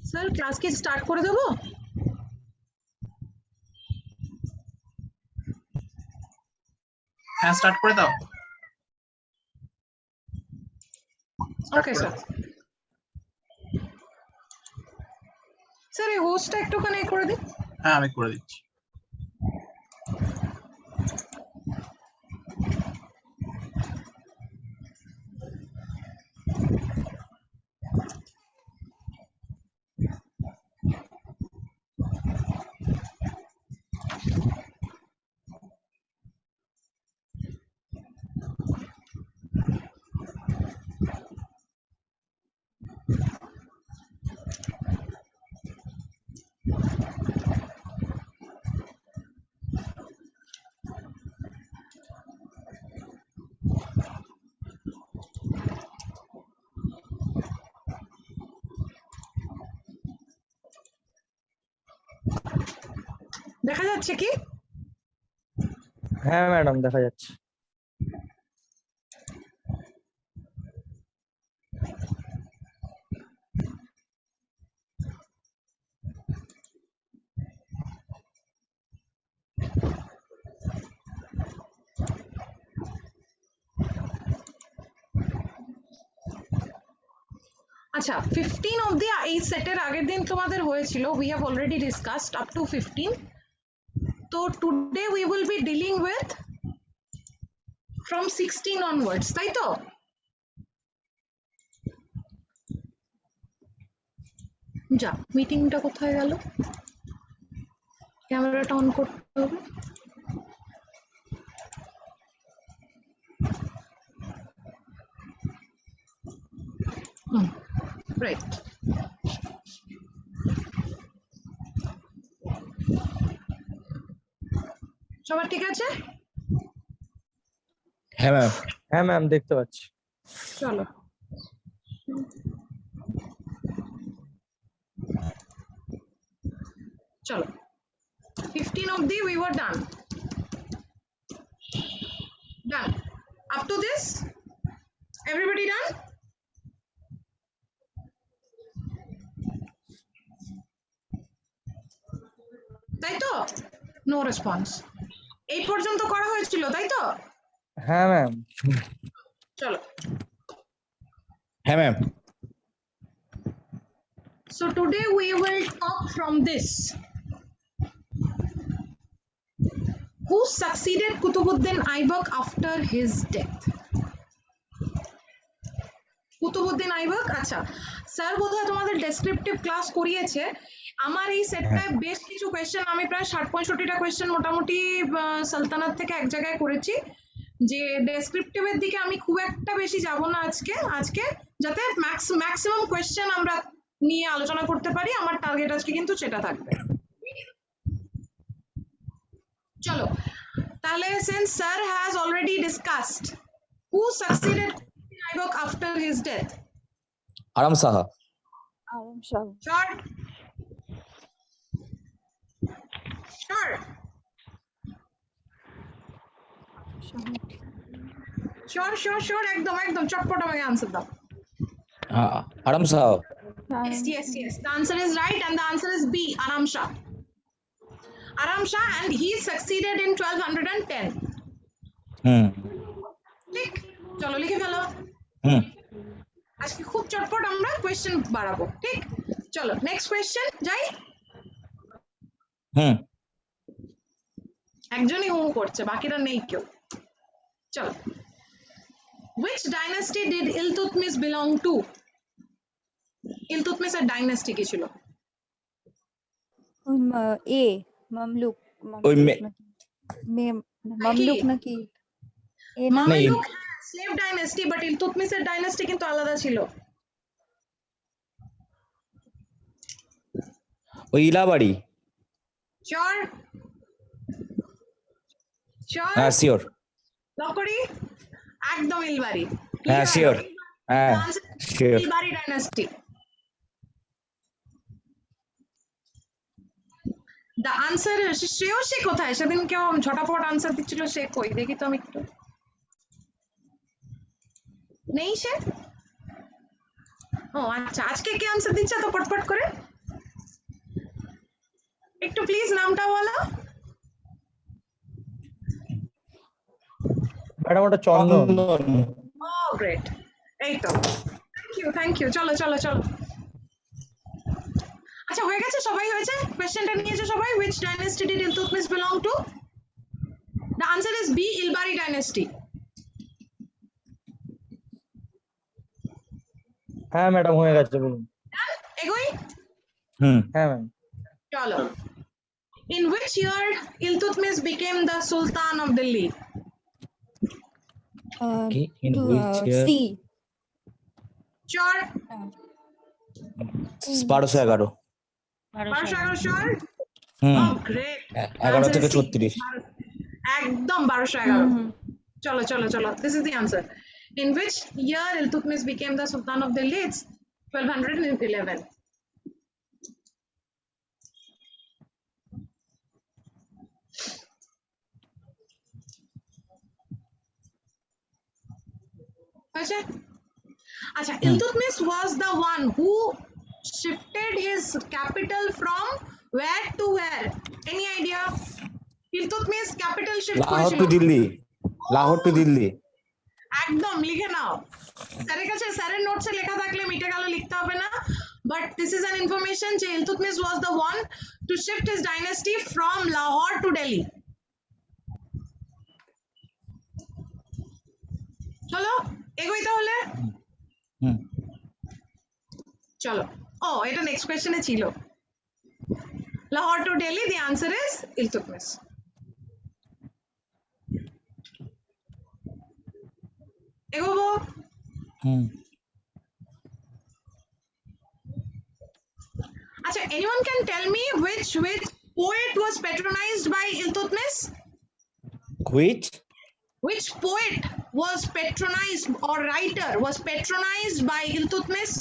Sir class কি start করে দেবো? হ্যাঁ স্টার্ট করে দাও। Okay sir. স্যার এই হোস্টটা একটুখানি করে দিন। হ্যাঁ আমি করে দিচ্ছি। দেখা যাচ্ছে কি? হ্যাঁ ম্যাডাম দেখা যাচ্ছে। আচ্ছা 15 অবধি এই সেটের আগের দিন তোমাদের হয়েছিল, we have already discussed up to 15. তো today we will be dealing with from 16 onwards, তাই তো? যা, মিটিংটা কোথায় গেল? ক্যামেরাটা অন করতে হবে। রাইট, সবার ঠিক আছে? হ্যাঁ ম্যাম। হ্যাঁ ম্যাম, দেখতে পাচ্ছি। চলো, চলো 15 অবধি we were done. Done. Up to this, everybody done? তাই তো? No response. এই পর্যন্ত করা হয়েছিল, তাই তো? হ্যাঁ ম্যাম। চলো। হ্যাঁ ma'am. So today we will talk from this. Who succeeded Kutubuddin Aibak after his death? Qutubuddin Aibak. আচ্ছা স্যার বোধহয় তোমাদের ডেসক্রিপটিভ ক্লাস করিয়েছে। আমার এই সেটটায় বেশ কিছু কোয়েশ্চেন, আমি প্রায় 60-65টা কোয়েশ্চেন মোটামুটি সালতানাত থেকে এক জায়গায় করেছি, যে ডেসক্রিপটিভের দিকে আমি খুব একটা বেশি যাব না আজকে যাতে ম্যাক্সিমাম কোয়েশ্চেন আমরা নিয়ে আলোচনা করতে পারি। আমার টার্গেট আজকে কিন্তু সেটা থাকবে। চলো তাহলে, since sir has already discussed who succeeded Aibak after his death. আরাম Saha. Aram Shah. Sure. Sure. Sure. একদম চটপট আমাকে আনসার দাও। আরাম Saha. Yes. The answer is right and the answer is B, Aram Shah. Aram Shah, and he succeeded in 1210. ঠিক, চলো লিখে ফেলো। আজকে খুব চটপট আমরা কোয়েশ্চেন বাড়াবো, ঠিক? চলো নেক্সট কোয়েশ্চেন যাই। একজনই হু করছে, বাকিরা নেই কেউ। চলো, which dynasty did Iltutmish belong to? ইলতুৎমিশের ডাইনাস্টি কি ছিল? A. Mamluk. ওই Mamluk নাকি? মামলুক স্লেভ ডাইনাস্টি, বাট ইলতুৎমিশের ডাইনাস্টি কিন্তু আলাদা ছিল। ওই ইলাবাড়ি। শিওর? হ্যাঁ শিওর। লক করি? একদম ইলবাড়ি। হ্যাঁ শিওর। হ্যাঁ sure. Ilbari dynasty. The answer, Shreyasi কোথায়? সেদিন কেউ ঝটাপট আনসার দিচ্ছিল, সে কই দেখি তো আমি একটু। নেই সে? ও আচ্ছা, আজকে কে আনসার দিচ্ছে তো পটপট করে? একটু প্লিজ নামটা বলো। ম্যাডাম ওটা চন্দন। ও গ্রেট, এই তো, থ্যাংক ইউ। চলো। আচ্ছা হয়ে গেছে, সবাই হয়েছে? কোয়েশ্চেনটা নিয়েছো সবাই? which dynasty did Iltutmish belong to? The answer is B, Ilbari dynasty. হ্যাঁ ম্যাডাম হয়ে গেছে, বলুন। এগোই? হ্যাঁ ম্যাম। চলো, in which year Iltutmish became the Sultan of Delhi? In which year? C. Sure? 1211। 1211 sure? Oh great. 11 থেকে 36। একদম 1211। চলো, this is the answer. In which year Iltutmish became the Sultan of Delhi? It's 1211. Acha, Iltutmish was the one who shifted his capital from where to where? Any idea? Iltutmish capital shift Lahore to Delhi. একদম লিখে নাও, স্যারের কাছে স্যারের নোটসে লেখা থাকলে মিটে গেল, লিখতে হবে না। But this is an information যে Iltutmish was the one to shift his dynasty from Lahore to Delhi. চলো এগোই তাহলে। হুম চলো, ও এটা নেক্সট কোয়েশ্চেনে ছিল। Lahore to Delhi, the answer is Iltutmish. এগোবো। হুম আচ্ছা, anyone can tell me which poet was patronized by Iltutmish? which Which poet was patronized or writer was patronized by Iltutmish?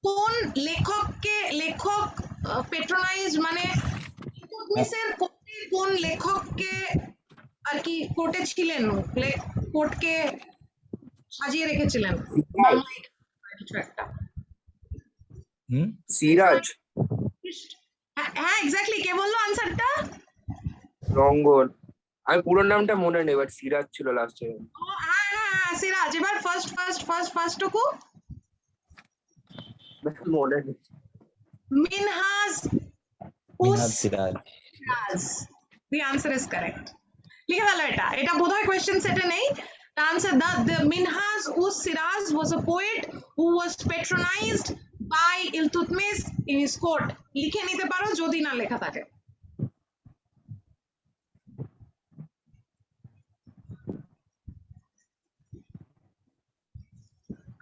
কোন লেখক পেট্রোনাইজ মানে ইলতুৎমিশের কোর্টে কোন লেখককে আর কি কোর্টে ছিলেন, কোর্টকে সাজিয়ে রেখেছিলেন বাংলায় কিছু একটা। হুম সিরাজ হ্যাঁ এক্স্যাক্টলি, কে বললো আনসারটা? রঙ্গন। আমি পুরো নামটা মনে নেই, বাট সিরাজ ছিল লাস্টে। হ্যাঁ সিরাজ। এবার ফার্স্ট টুকু মনে নেই। Minhaj Minhaj Siraj. The answer is correct. লিখে ফেলো এটা, এটা বোধহয় কোয়েশ্চেন সেটে নেই। The answer, the Minhaj us Siraz was a poet who was patronized by Iltutmish in his court. লিখে নিতে পারো যদি না লেখা থাকে।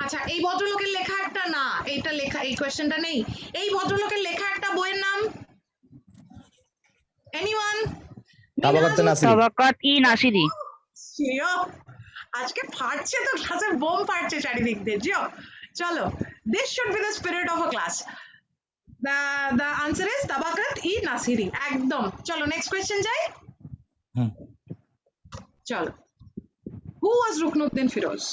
আচ্ছা, এই ভদ্রলোকের লেখা একটা না, এইটা লেখা, এই কোয়েশ্চেনটা নেই। এই ভদ্রলোকের লেখা একটা বইয়ের নাম এনিওয়ান? তাবাকাতে নাসিরি। নাসিরি। জিও, আজকে ফাটছে তো, ক্লাসে বোম ফাটছে চারিদিক দিয়ে। জিও, চলো, this should be the spirit of a class. The answer is Tabaqat i Nasiri. একদম। চলো নেক্সট কোয়েশ্চেন যাই। হুম চলো, হু ওয়াজ রুকনুদ্দিন ফিরোজ?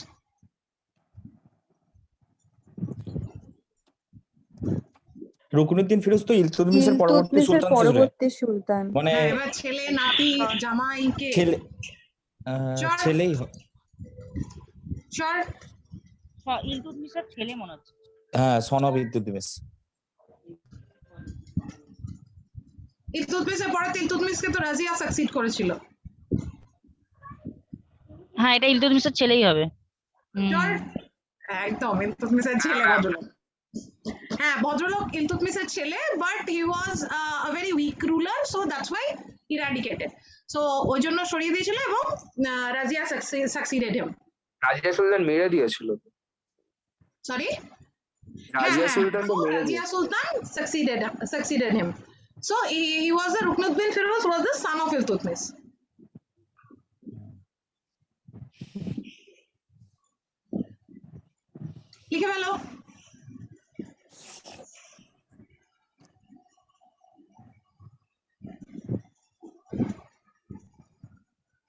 রুকনুদ্দিন ফিরোজ তো ইলতুৎমিশের পরবর্তী ইলতুৎমিশের সুলতান ছিল রে। পরবর্তী সুলতান। মানে হ্যাঁ, এবার ছেলে, নাতি, জামাই কে? ছেলে চল। ছেলেই চল, ইলতুৎমিশের ছেলে মনে হচ্ছে। হ্যাঁ, সন অফ ইলতুৎমিশ। ইলতুৎমিশের পরে তো ইলতুৎমিশকে তো রাজিয়া সাকসিড করেছিল। হ্যাঁ, এটা ইলতুৎমিশের ছেলেই হবে। চল, একদম ইলতুৎমিশের ছেলে ভদ্রলোক। হ্যাঁ, ভদ্রলোক ইলতুৎমিশের ছেলে, but he was a very weak ruler, so that's why eradicated. So ওই জন্য সরিয়ে দিয়েছিল এবং রাজিয়া সাকসিডেড হিম। রাজিয়া সুলতান মেরে দিয়েছিল। সরি, রাজিয়া সুলতান তো মেরে Razia Sultan succeeded him. So he was the Ruknuddin Firoz was the son of Iltutmish. লিখে ফেলো।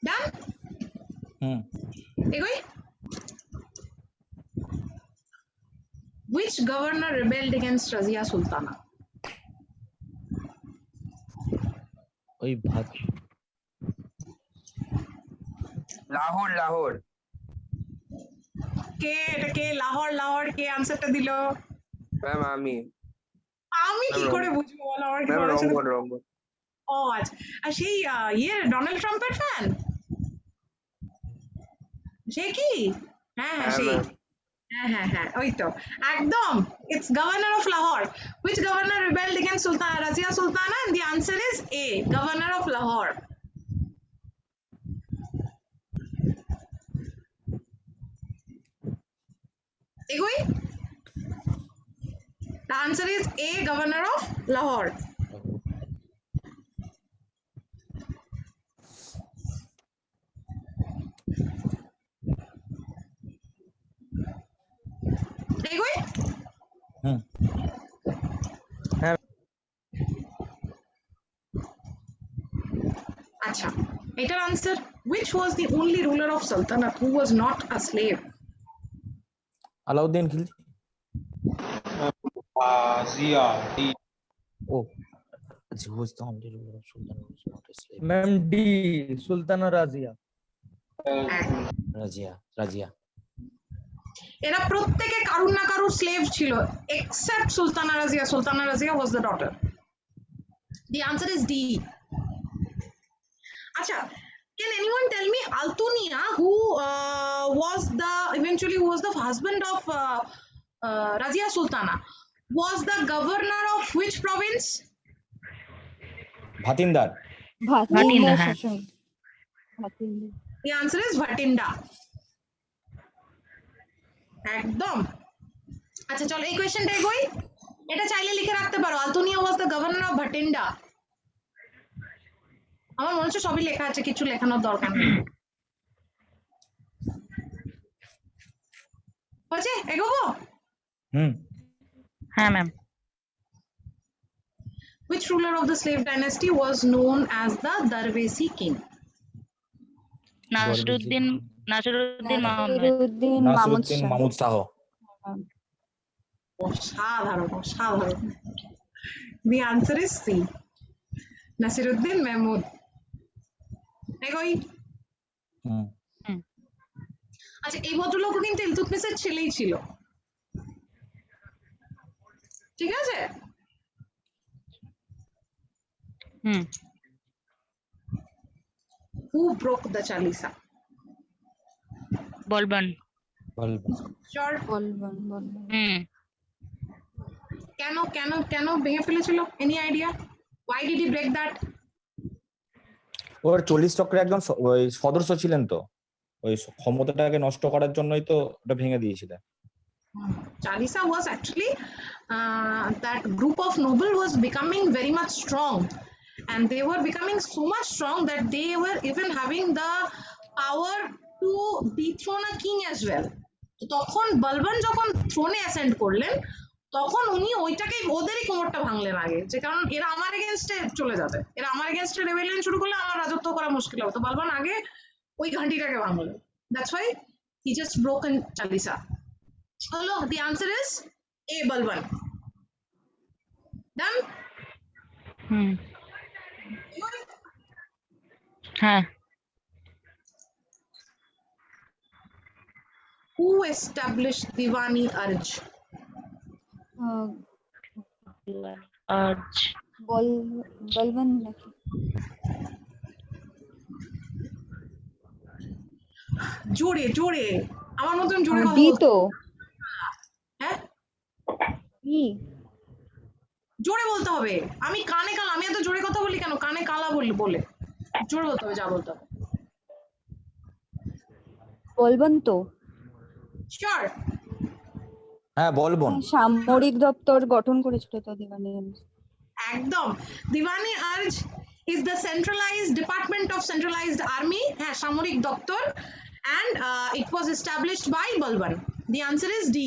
ডান, হুম এগোই। Which governor rebelled against Razia Sultana? ওই ভাত লাহোর লাহোর। কে এটা, কে লাহোর কে আনসারটা দিল? ম্যাম আমি কি করে বুঝবো বলো আমার কি ম্যাম বলার সাথে? রঙ্গন। ও আচ্ছা, আর সেই ডোনাল্ড ট্রাম্পের ফ্যান সে কি? হ্যাঁ সেই, হ্যাঁ ওই তো একদম। It's governor of Lahore. Which governor rebelled against Razia Sultana? And the answer is A, governor of Lahore. এগোই। The answer is A, governor of Lahore. এগোই। হুম আচ্ছা, এটার answer, which was the only ruler of Sultanate who was not a slave? Alauddin Khilji. Zia. Oh, he was the only ruler of Sultan who was not a slave. Ma'am D Sultana Razia. Razia Razia. এরা প্রত্যেকে কারুর না কারুর slave ছিল except Sultana Razia. Sultana Razia was the daughter. The answer is D. Acha, can anyone tell me Altunia, who was the husband of Razia Sultana, was the governor of which province? ভাতিন্দার। ভাতিন্দার হ্যাঁ। শাসন। Bathinda. The answer is Bhatinda. একদম। আচ্ছা চলো এই কোয়েশ্চেনটা এগোই। এটা চাইলে লিখে রাখতে পারো, Altunia was the governor of Bhatinda. আমার মনে হচ্ছে সবই লেখা আছে, কিছু লেখানোর দরকার নেই। হয়েছে, এগোবো? হ্যাঁ ma'am. Which ruler of the slave dynasty was known as the Darvesi king? Nasiruddin Mahmud. Nasiruddin Mahmud Nasiruddin Shah. Mahmud Shah. অসাধারণ অসাধারণ। The answer is C. Nasiruddin Mahmud. এগোই। আচ্ছা এই ভদ্রলোক কিন্তু ইলতুৎমিশের ছেলেই ছিল, ঠিক আছে? Who broke the Chalisa? বলবান। Sure. বলবান বলবান। কেন ভেঙে ফেলেছিল? Any idea? Why did he break that? ওর 40 চক্রে একদম ওই সদস্য ছিলেন, তো ওই ক্ষমতাটাকে নষ্ট করার জন্যই তো ওটা ভেঙে দিয়েছিলেন। Chalisa was actually that group of noble was becoming very much strong, and they were becoming so much strong that they were even having the power to dethrone a king as well. তো তখন বলবান যখন থ্রোনে ascend করলেন তখন উনি ওইটাকেই ওদেরই কোমরটা ভাঙলেন আগে, যে কারণ এরা আমার এগেনস্টে চলে যাবে, এরা আমার এগেনস্টে রেবেলিয়ন শুরু করলে আমার রাজত্ব করা মুশকিল হবে, তো বলবান আগে ওই ঘাঁটিটাকে ভাঙলেন। That's why he just broke in Chalisa. Hello, the answer is A. Balban. Done? হ্যাঁ। Who established Diwani Arj? আজ বলবান নাকি? জোরে আমার মতন জোরে কথা ডি বলতে। তো। হ্যাঁ ডি। জোরে বলতে হবে। আমি কানে কালা, আমি এত জোরে কথা বলি কেন? কানে কালা বলে জোরে বলতে হবে, যা বলতে হবে। বলবান তো। শিওর? হ্যাঁ বলবন। সামরিক দপ্তর গঠন করেছিল তো দিওয়ানি। একদম। দিওয়ানি urge is the centralized department of centralized army, হ্যাঁ সামরিক দপ্তর, and it was established by Balban. The answer is D.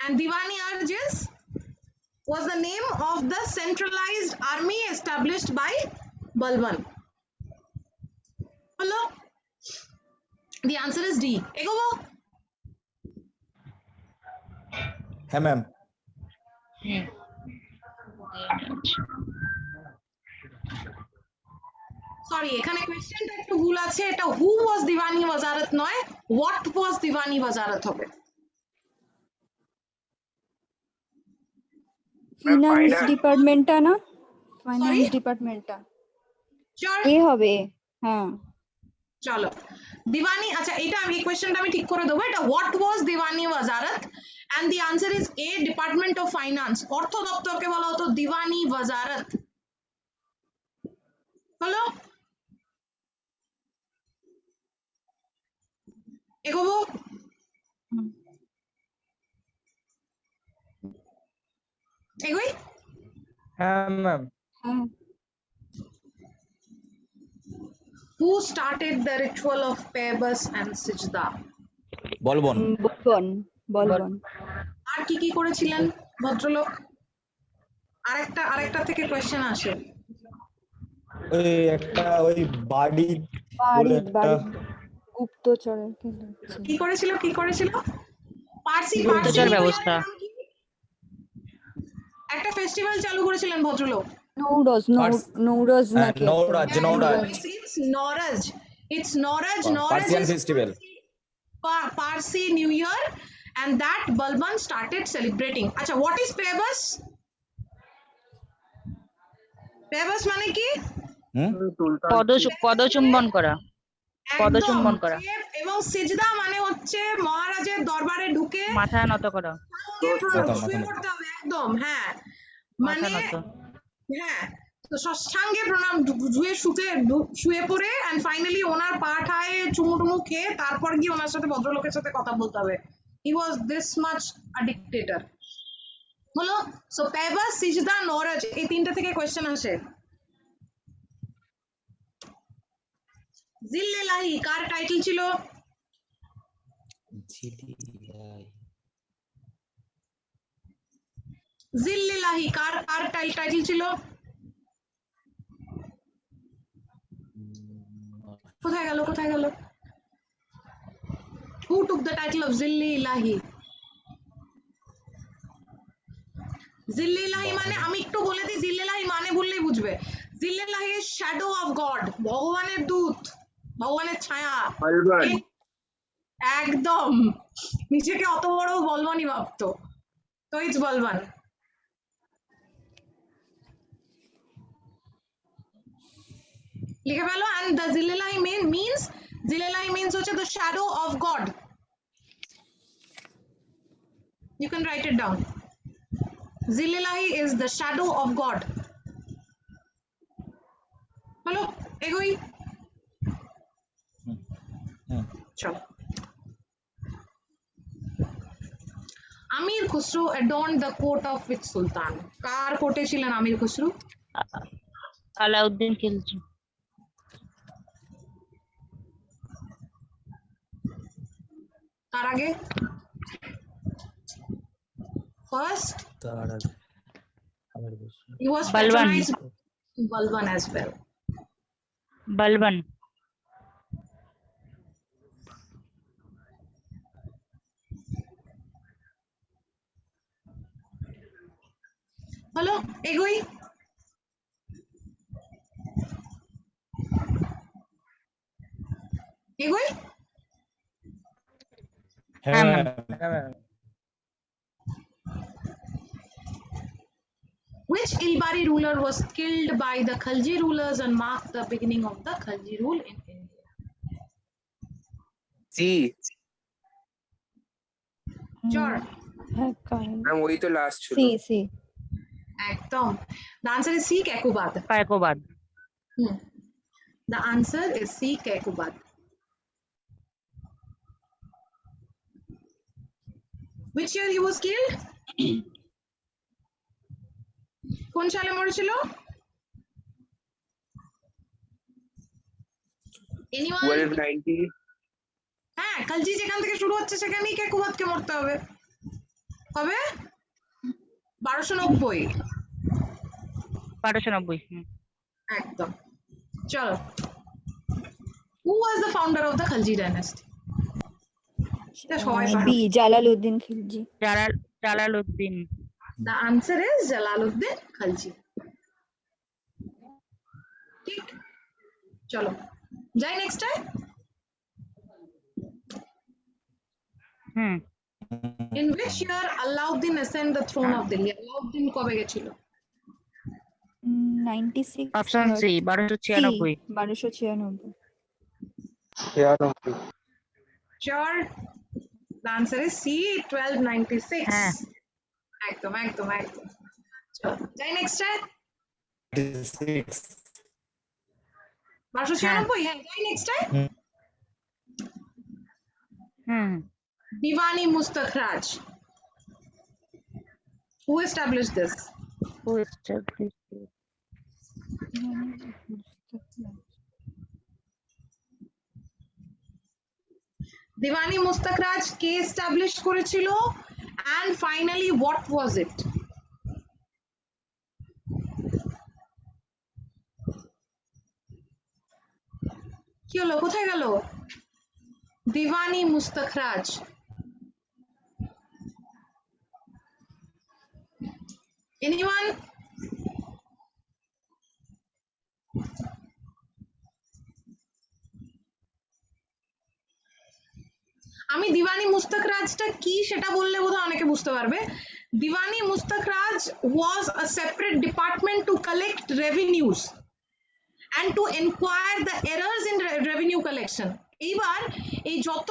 And Diwani Arj was the name of the centralized army established by Balban. Hello? The answer is D. এগোবো? হ্যাঁ ma'am. Sorry এখানে কোয়েশ্চেনটা একটু ভুল আছে, এটা হু ওয়াজ দিওয়ানি ওয়াজারত নয়, হোয়াট ওয়াজ দিওয়ানি ওয়াজারত হবে। Finance finance. ডিপার্টমেন্টটা না? Finance ডিপার্টমেন্টটা sure? এ হবে। হ্যাঁ চলো দিওয়ানি, আচ্ছা এটা আমি কোয়েশ্চেনটা আমি ঠিক করে দেবো, এটা what was Diwani Wazarat, and the answer is A, department of finance. অর্থ দপ্তরকে বলা হতো দিওয়ানি ওয়াজারত। হলো? এগোবো? এগোই? হ্যাঁ ম্যাম। হ্যাঁ। Who started the ritual of Pebas and Sijda? Balban. বলবান। আর কি করেছিলেন ভদ্রলোক? আরেকটা থেকে কোয়েশ্চেন আসে। ওই একটা ওই বাড়ি গুপ্তচরের কি করেছিল? পার্সি গুপ্তচর ব্যবস্থা। একটা ফেস্টিভ্যাল চালু করেছিলেন ভদ্রলোক। Nowruz, Pars- Nowruz নাকি একটা। Nowruz, Nowruz। It's Noraj. It's Noraj. Noraj Persian is festival. Parsi New Year, and that Balban started celebrating. Acha, what is Pebas? Pebas মানে কি? হুম সুলতান পদচুম্বন করা, একদম। পদচুম্বন করা, এবং সিজদা মানে হচ্ছে মহারাজের দরবারে ঢুকে মাথা নত করা, মাথা শুয়ে নত। পড়তে হবে একদম, হ্যাঁ মাথা মানে নত। হ্যাঁ, তো ষষ্ঠাঙ্গে প্রণাম শুয়ে পড়ে এন্ড ফাইনালি ওনার পা ঠায় চুমু টুমু খেয়ে তারপর গিয়ে ওনার সাথে ভদ্রলোকের সাথে কথা বলতে হবে। He was this much a dictator. হলো সো পেবাস, সিজদা, নরজ, এই তিনটা থেকে কোয়েশ্চেন আসে। জিল্লেলাহি কার টাইটেল ছিল? জিল্লেলাহি কার কার টাইটেল ছিল? কোথায় গেল কোথায় গেল? Who took the title of Zillillahi? জিল্লেলাহি মানে আমি একটু বলে দিই, জিল্লেলাহি মানে বললেই বুঝবে। জিল্লেলাহি শ্যাডো অফ গড, ভগবানের দূত, ভগবানের ছায়া। বালবান। একদম, নিজেকে অত বড় বলবানই ভাবতো, তো ইটস বলবান। লিখে ফেলো। and the Zillillahi means Zillillahi means হচ্ছে the shadow of God. You can write it down. Zillillahi is the shadow of God. হলো এগোই, চলো। আমির Khusro adorned the court of which sultan? কার কোর্টে ছিলেন আমির খুসরো? আলাউদ্দিন খিলজি। কার আগে? First, he was Balban. patronized by Balban as well. Balban. হলো এগোই। এগোই। হ্যাঁ ম্যাম। হ্যাঁ ma'am. Which Ilbari ruler was killed by the Khalji rulers and marked the beginning of the Khalji rule in India? C Sure. হ্যাঁ কাহিনী। Ma'am ওই তো last ছিল। সি একদম। The answer is C. Kekubad. Kaykobad. The answer is C. Kekubad. Which year he was killed? কোন সালে মরেছিল? Anyone? 1290। হ্যাঁ, কালজি যেখান থেকে শুরু হচ্ছে সেখানেই কেকুবাদকে মরতে হবে। কবে? 1290। 1290। একদম। চলো। Who was the founder of the Khalji dynasty? এটা সবাই পারে। B Jalaluddin Khalji. Jalaluddin. The answer is Jalaluddin Khalji. ঠিক, চলো যাই next time. In which year Alauddin ascended the throne of Delhi? Alauddin কবে গেছিল? 96 option C 1296। 1296। Sure. The answer is C. 1296. হ্যাঁ। একদম একদম একদম। চলো যাই নেক্সট টাইম। 1296। হ্যাঁ, যাই next time. Diwani Mustakhraj. Who established this? Diwani Mustakhraj K established করেছিল and finally what was it? কি হলো, কোথায় গেল? দিওয়ানি মুস্তাখরাজ। Anyone? আমি দিওয়ানি মুস্তাক রাজটা কি সেটা বললে বোধহয় অনেকে বুঝতে পারবে। দিওয়ানি মুস্তাক রাজ was a separate department to collect revenues and to inquire the errors in revenue collection. এইবার এই যত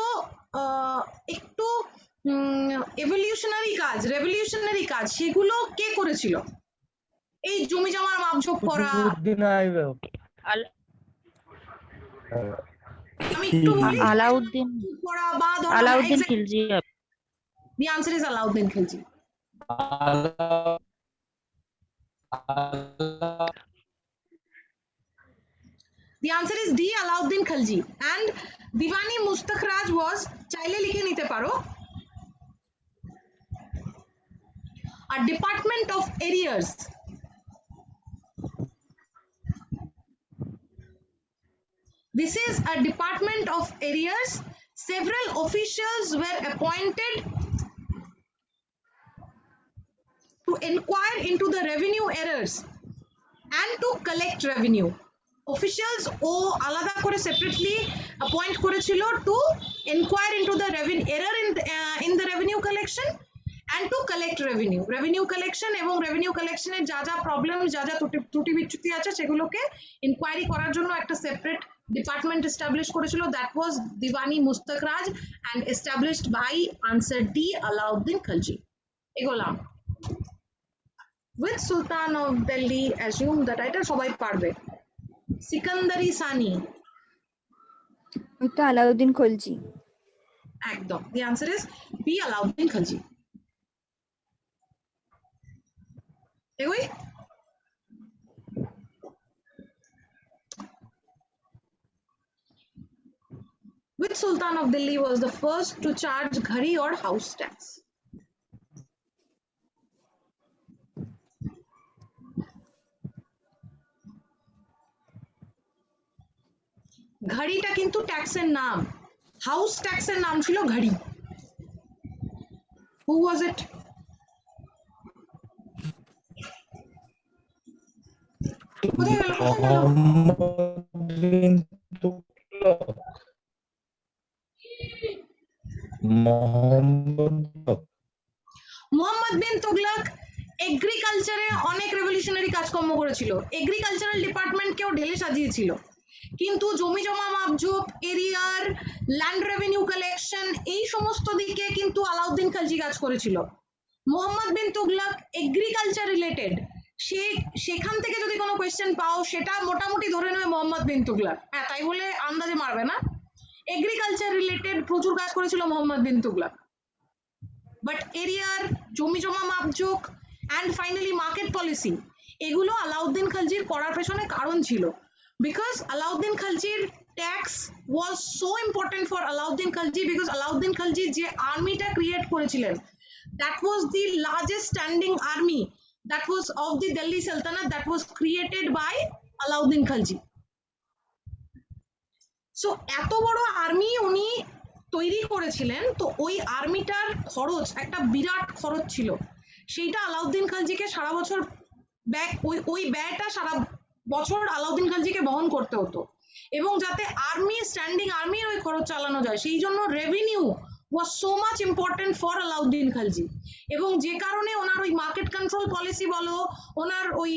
একটু রেভলিউশনারি কাজ সেগুলো কে করেছিল? এই জমি জমার মাপঝোপ করা, কুতুবউদ্দিন আইবক। আমি একটু বলি, আলাউদ্দিন করা বা ধরো Alauddin Khilji. the answer is Alauddin Khilji. The answer is D, Alauddin Khilji. And Diwani Mustak Raj was, চাইলে লিখে নিতে পারো, a department of arrears. This is a department of arrears. Several officials were appointed to inquire into the revenue errors and to collect revenue. Officials ও আলাদা করে separately appoint করেছিল to inquire into the error in the revenue collection and to collect revenue collection এবং revenue collection এর যা যা problem, যা যা ত্রুটি বিচ্যুতি আছে সেগুলোকে inquiry করার জন্য একটা separate department establish করেছিল. That was Diwani Mustak Raj and established by answer D, Alauddin Khilji. এগোলাম। With Sultan of Delhi assume that এটা সবাই পারবে। সিকান্দারি সানি, ওইটা আলাউদ্দিন খলজি। একদম। The answer is B, Alauddin Khilji. এগোই। Which Sultan of Delhi was the first to charge ghari or house tax? ঘড়িটা কিন্তু ট্যাক্সের নাম, হাউস ট্যাক্সের নাম ছিল ঘড়ি। Who was it? কোথায় গেল? মোহাম্মদ বিন তুগলক এগ্রিকালচারে অনেক রেভলিউশনারি কাজকর্ম করেছিল, এগ্রিকালচারাল ডিপার্টমেন্টকেও ঢেলে সাজিয়েছিল, কিন্তু জমি জমা মাপঝোপ, এরিয়ার, ল্যান্ড রেভিনিউ কালেকশন এই সমস্ত দিকে কিন্তু আলাউদ্দিন খলজি কাজ করেছিল। মোহাম্মদ বিন তুগলক এগ্রিকালচার রিলেটেড, সেখান থেকে যদি কোনো কোয়েশ্চেন পাও সেটা মোটামুটি ধরে নেবে মোহাম্মদ বিন তুগলক। হ্যাঁ, তাই বলে আন্দাজে মারবে না। এগ্রিকালচার রিলেটেড প্রচুর কাজ করেছিল মোহাম্মদ বিন তুগলক, বাট এরিয়ার, জমি জমা মাপঝোপ অ্যান্ড ফাইনালি মার্কেট পলিসি, এগুলো আলাউদ্দিন খলজির করার পেছনে কারণ ছিল। Because Alauddin Khalji's tax was so important for Alauddin Khalji, because Alauddin Khalji যে আর্মিটা ক্রিয়েট করেছিলেন, that was the largest standing army that was of the Delhi Sultanate that was created by Alauddin Khalji. So এত বড় army উনি তৈরি করেছিলেন, তো ওই আর্মিটার খরচ একটা বিরাট খরচ ছিল, সেইটা আলাউদ্দিন খলজিকে সারা বছর ওই ব্যয়টা সারা বছর আলাউদ্দিন খলজিকে বহন করতে হতো, এবং যাতে আর্মি, স্ট্যান্ডিং আর্মির ওই খরচ চালানো যায় সেই জন্য revenue was so much important for Alauddin Khalji. এবং যে কারণে ওনার ওই মার্কেট কন্ট্রোল পলিসি বলো, ওনার ওই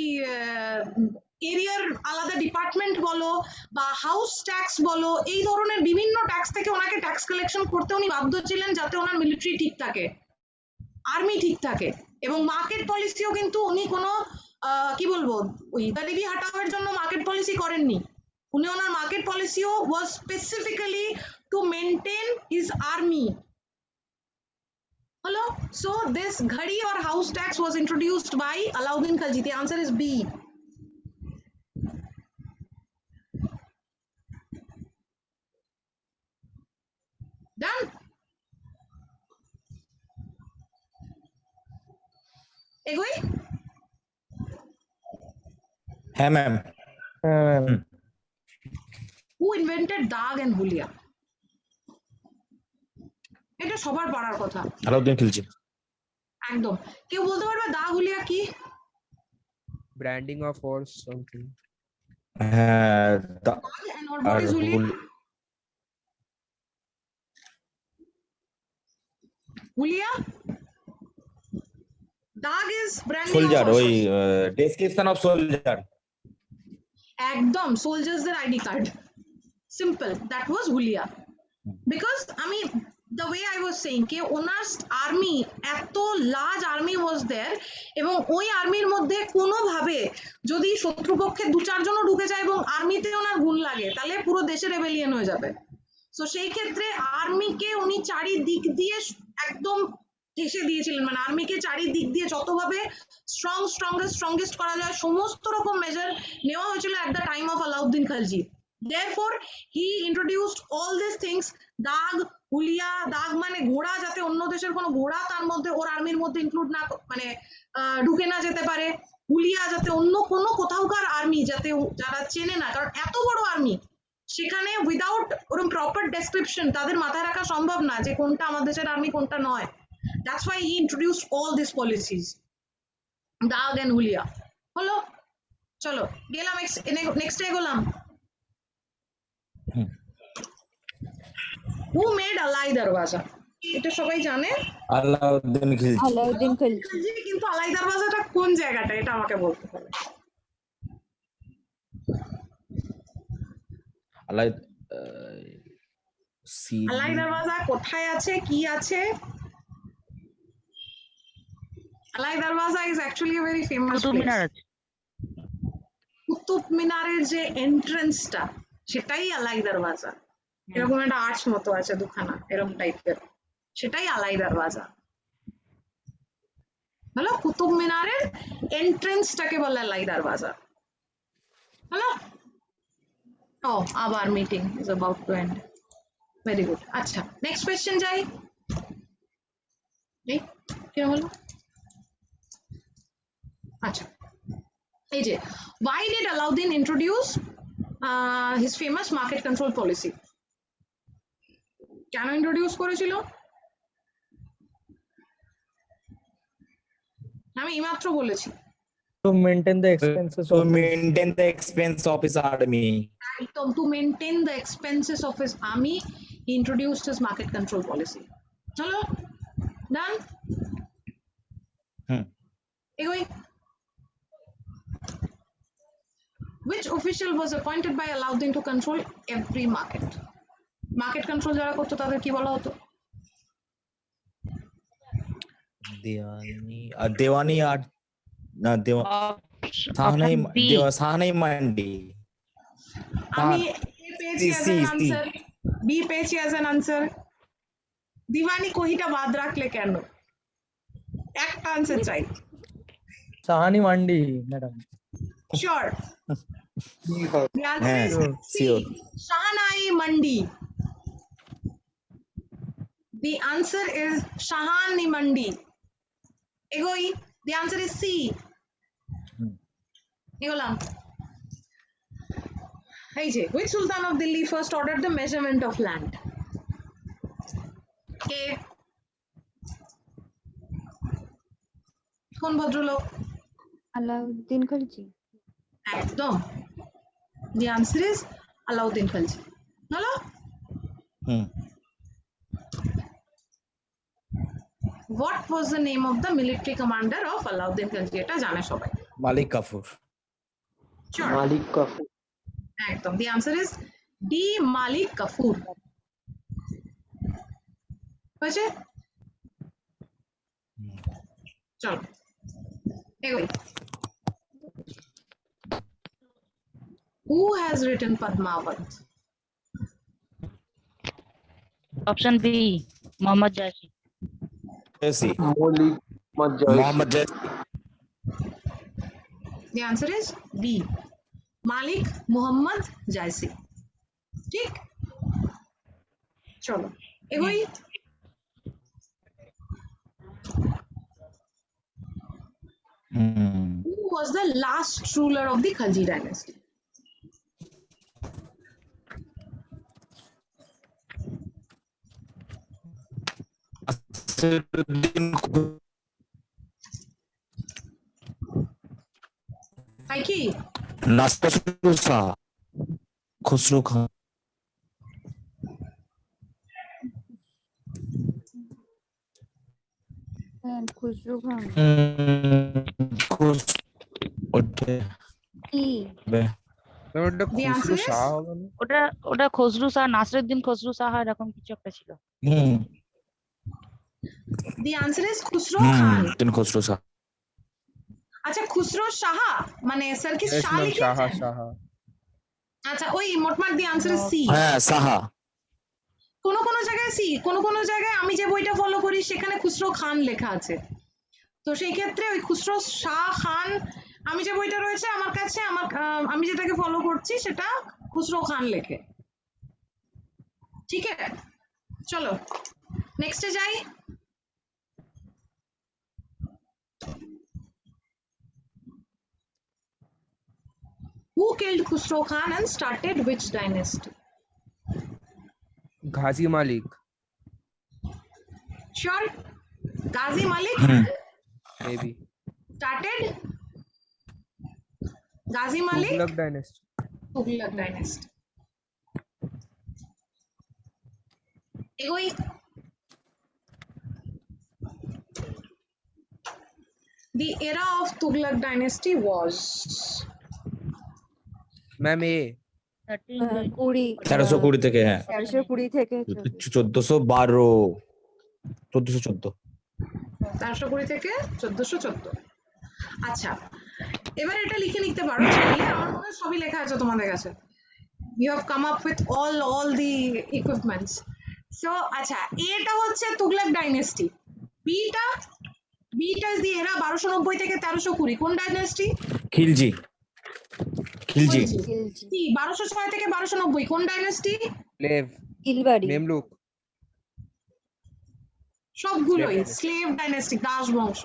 এরিয়ার আলাদা ডিপার্টমেন্ট বলো বা হাউস ট্যাক্স বলো, এই ধরনের বিভিন্ন ট্যাক্স থেকে ওনাকে ট্যাক্স কালেকশন করতে উনি বাধ্য ছিলেন, যাতে ওনার মিলিটারি ঠিক থাকে, আর্মি ঠিক থাকে। এবং মার্কেট পলিসিও কিন্তু উনি কোনো কি বলবো, ওই গরিবি হাটাওয়ার জন্য মার্কেট পলিসি করেননি, উনি ওনার মার্কেট পলিসিও was specifically to maintain his army. হলো, সো দিস ঘড়ি or house tax was introduced by Alauddin Khalji. The answer is B. Done. এগোই। হ্যাঁ ম্যাম। Who invented দাগ and হুলিয়া? এটা সবার পারার কথা। আলাউদ্দিন খিলজি। একদম। কেউ বলতে পারবে দাগ হুলিয়া কি? branding of horse something. হ্যাঁ And what আর is Hulia? Hulia? Dag is branding of soldier ওই horses. ডেসক্রিপশন অফ সোলজার একদম সোলজার্সদের ID card simple that was হুলিয়া বিকজ আমি the way I was saying কে ওনার আর্মি এত লার্জ আর্মি ওয়াজ দেয়ার এবং ওই আর্মির মধ্যে কোনোভাবে যদি শত্রুপক্ষে দু চারজনও ঢুকে যায় এবং আর্মিতে ওনার গুণ লাগে তাহলে পুরো দেশে রেবেলিয়ন হয়ে যাবে তো সেই ক্ষেত্রে আর্মিকে উনি চারিদিক দিয়ে একদম ঠেসে দিয়েছিলেন মানে আর্মিকে চারিদিক দিয়ে যতভাবে স্ট্রংগেস্ট করা যায় সমস্ত রকম মেজার নেওয়া হয়েছিল at the time of Alauddin Khalji therefore he introduced all these things দাগ হুলিয়া দাগ মানে ঘোড়া যাতে অন্য দেশের কোনো ঘোড়া তার মধ্যে ওর আর্মির মধ্যে ইনক্লুড না মানে ঢুকে না যেতে পারে হুলিয়া যাতে অন্য কোনো কোথাওকার আর্মি যাতে যারা চেনে না কারণ এত বড় আর্মি সেখানে উইদাউট ওরকম প্রপার ডেসক্রিপশন তাদের মাথায় রাখা সম্ভব না যে কোনটা আমাদের দেশের আর্মি কোনটা নয় that's why he introduced all these policies দাগ and হুলিয়া হলো চলো গেলাম next এগোলাম who made alai darwaza এটা সবাই জানে আলাউদ্দিন খিলজি আলাউদ্দিন খিলজি জি, কিন্তু আলাই দরওয়াজাটা কোন জায়গাটা এটা আমাকে বলতে হবে আলাই আলাই দরওয়াজা কোথায় আছে কি আছে Alai Darwaza is actually a very famous Qutub place. Minar আছে কুতুব মিনারের যে এন্ট্রান্সটা সেটাই আলাই দরওয়াজা এরকম একটা আর্চ মতো আছে দুখানা এরকম টাইপের সেটাই আলাই দরওয়াজা হলো কুতুব মিনারের এন্ট্রান্সটাকে বলে আলাই দরওয়াজা হলো ও আবার meeting is about to end very good আচ্ছা নেক্সট কোয়েশ্চেন যাই এই কি হলো আচ্ছা এই যে why did Alauddin introduce his famous market control policy কেন ইন্ট্রোডিউস করেছিল আমি এইমাত্র বলেছি To maintain the expenses to of his maintain the expense of his army একদম to maintain the expenses of his army he introduced his market control policy চলো ডান হুম এগোই which official was appointed by Alauddin to control every market market control যারা করতো তাদের কি বলা হতো দেওয়ানি আর না সাহানাই অপশন বি সাহানাই মান্ডি আমি এ পেয়েছি C, as C, an C. answer B পেয়েছি as an answer দিওয়ানি কোহিটা বাদ রাখলে কেন একটা আনসার চাই Sahani Mandi, madam. Sure the answer হ্যাঁ is C. sure. Shahanai Mandi. The answer is Shahani Mandi. Egoi, the answer is C. Egolam. Hey Jay, which Sultan of Delhi first ordered the measurement of land? A. কোন ভদ্রলোক আলাউদ্দিন খিলজি একদম the answer is Alauddin Khalji হলো হুম what was the name of the military commander of Alauddin Khalji এটা জানে সবাই মালিক Kafur sure মালিক কাফুর একদম the answer is D Malik Kafur হয়েছে চলো এগোই who has written Padmavat option B Muhammad Jaisi Jaisi মৌলিক মজ্জা Muhammad Jaisi the answer is B Malik Muhammad Jaisi ঠিক চলো এগোই hmm who was the last ruler of the Khalji dynasty Nasiruddin আই কি? নাসরুল শাহ, খসরু খান। হ্যাঁ খুসরো খান। ওটা কি? ওটা The answer Khusro is? Shah হবে না? ওটা ওটা খসরু শাহ, নাসিরউদ্দিন খসরু শাহ এরকম কিছু একটা ছিল। হুম The answer is খুসরো হুম খান। তিন খসরু শাহ। আচ্ছা খুসরো সাহা মানে স্যার কি Yes, শাহ ma'am, শাহ লিখেছেন? শাহ। আচ্ছা ওই মোটমাট দি আনসার ইজ সি। হ্যাঁ সাহা। কোনো জায়গায় সি, কোনো জায়গায় আমি যে বইটা ফলো করি সেখানে খুসরো খান লেখা আছে। তো সেই ক্ষেত্রে ওই খুসরো শাহ খান, আমি যে বইটা রয়েছে আমার কাছে, আমি যেটাকে ফলো করছি সেটা খুসরো খান লেখে। ঠিক আছে, চলো নেক্সটে যাই। Who killed Khusro Khan and started which dynasty? Ghazi Malik. Sure. Ghazi Malik hmm maybe. started Ghazi Malik Tughlaq dynasty. Tughlaq dynasty. এগোই। The era of Tughlaq dynasty was ma'am এ 20 1320 থেকে, হ্যাঁ 1320 থেকে 1412 1414। 1320 থেকে 1414। আচ্ছা এবার এটা লিখে নিতে পারো চাইলে, আমার মনে হয় সবই লেখা আছে তোমাদের কাছে। You have come up with all the equipments. So আচ্ছা এটা হচ্ছে Tughlaq dynasty, beta is the era 1290 থেকে 1320 কোন ডাইনেস্টি? খিলজি। খিলজি। খিলজি। 1206 থেকে 1290 কোন ডাইনেস্টি? লেভ। ইলবাড়ি। মেমলুক। সবগুলোই Slave dynasty. Slave dynasty, Das বংশ।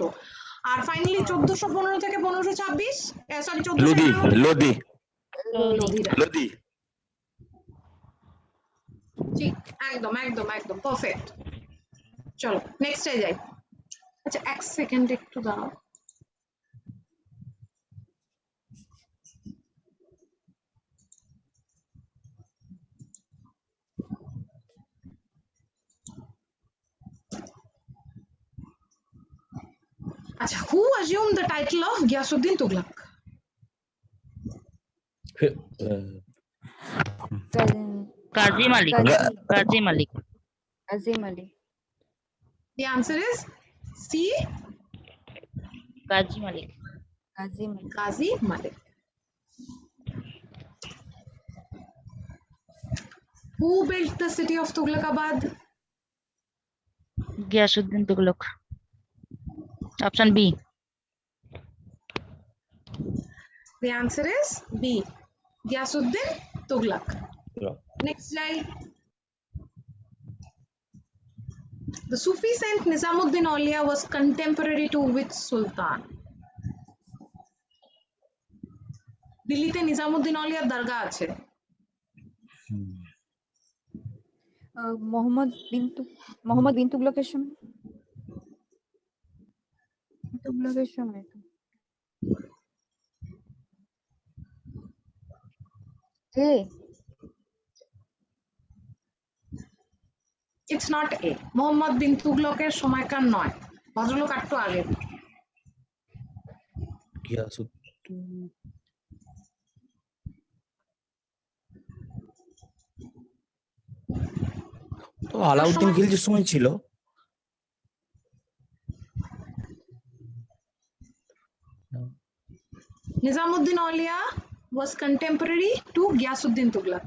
আর ফাইনালি 1415 থেকে 1526, সরি 1491 লোদি। লোধিরা। লোদি। ঠিক, একদম পারফেক্ট। চলো নেক্সটে যাই। আচ্ছা এক সেকেন্ড একটু দাঁড়াও। আচ্ছা who assumed the title of Ghiyasuddin Tughlaq? Ghazi Malik. Ghazi Malik. Ghazi Malik. The answer is C. Ghazi Malik. Ghazi Malik. Ghazi Malik. Who built the city of Tughlaqabad? Ghiyasuddin Tughlaq. Option B. The answer is B. Ghiyasuddin Tughlaq. Yeah. Next slide. The Sufi saint Nizamuddin Aulia was contemporary to which sultan? দিল্লিতে নিজামুদ্দিন আউলিয়ার দরগা আছে। মোহাম্মদ বিন তুগলকের সময়। তুগলকের সময় তো। It's not A. Mohammad বিন তুগলকের সময়কার নয়, ভদ্রলোক একটু আগে। তো আলাউদ্দিন খিলজির সময় ছিল। Nizamuddin Aulia was contemporary to Ghiyasuddin Tughlaq.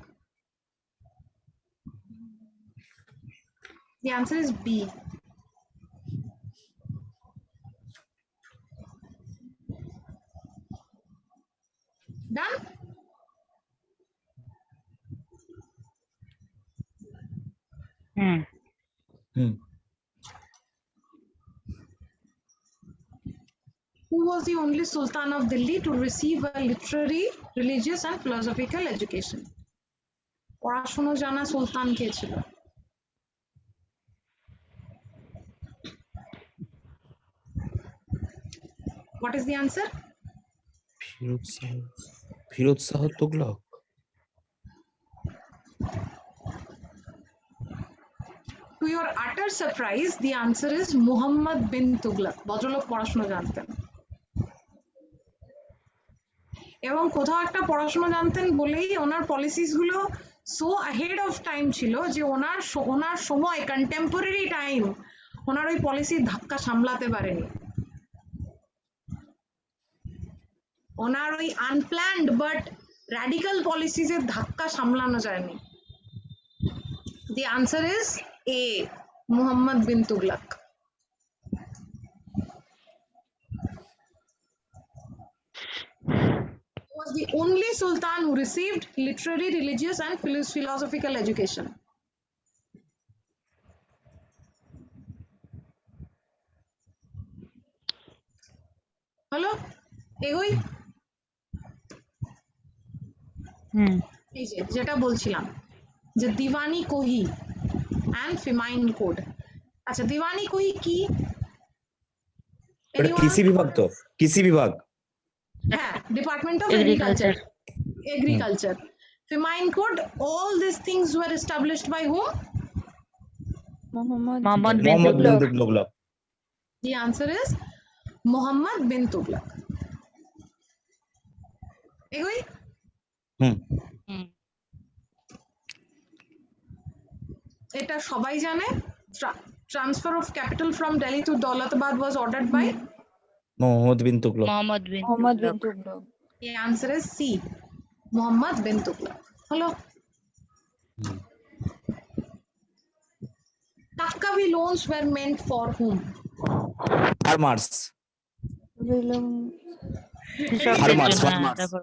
The answer is B. Done? Who was the only Sultan of Delhi to receive a literary, religious and philosophical education? পড়াশোনা জানা সুলতান কে ছিল? What is the answer? Firoz Shah Tughlaq. To your utter surprise, the answer is Muhammad bin Tughlaq. ভদ্রলোক পড়াশোনা জানতেন এবং কোথাও একটা পড়াশোনা জানতেন বলেই ওনার পলিসিস গুলো সো ahead of time ছিল যে ওনার সময় কন্টেম্পোরারি টাইম ওনার ওই পলিসির ধাক্কা সামলাতে পারেনি। ওনার ওই আনপ্ল্যান্ড বাট র্যাডিক্যাল পলিসিসের ধাক্কা সামলানো যায়নি। The answer is A. Muhammad bin Tughlaq. He was the only sultan who received literary, religious, and philosophical education. Hello? এগোই এই যে যেটা বলছিলাম যে দিওয়ানি কোহি and Femine Code. আচ্ছা দিওয়ানি কোহি কি? এটা কৃষি বিভাগ তো, কৃষি বিভাগ। হ্যাঁ, department of Agriculture. Agriculture. Femine Code, all these things were established by whom? Muhammad Muhammad bin Mohammad bin Tughlaq. Tughlaq. The answer is Muhammad bin Tughlaq. এগোই হুম। এটা সবাই জানে। Transfer of capital from Delhi to Daulatabad was ordered by? Mohammad bin Tughlaq. Muhammad bin Muhammad bin Tughlaq. Tughlaq. The answer is C. Muhammad bin Tughlaq. Hello. Takkavi loans were meant for whom? Farmers. William কৃষকদের Farmers, জন্য, হ্যাঁ, farmers. তারপর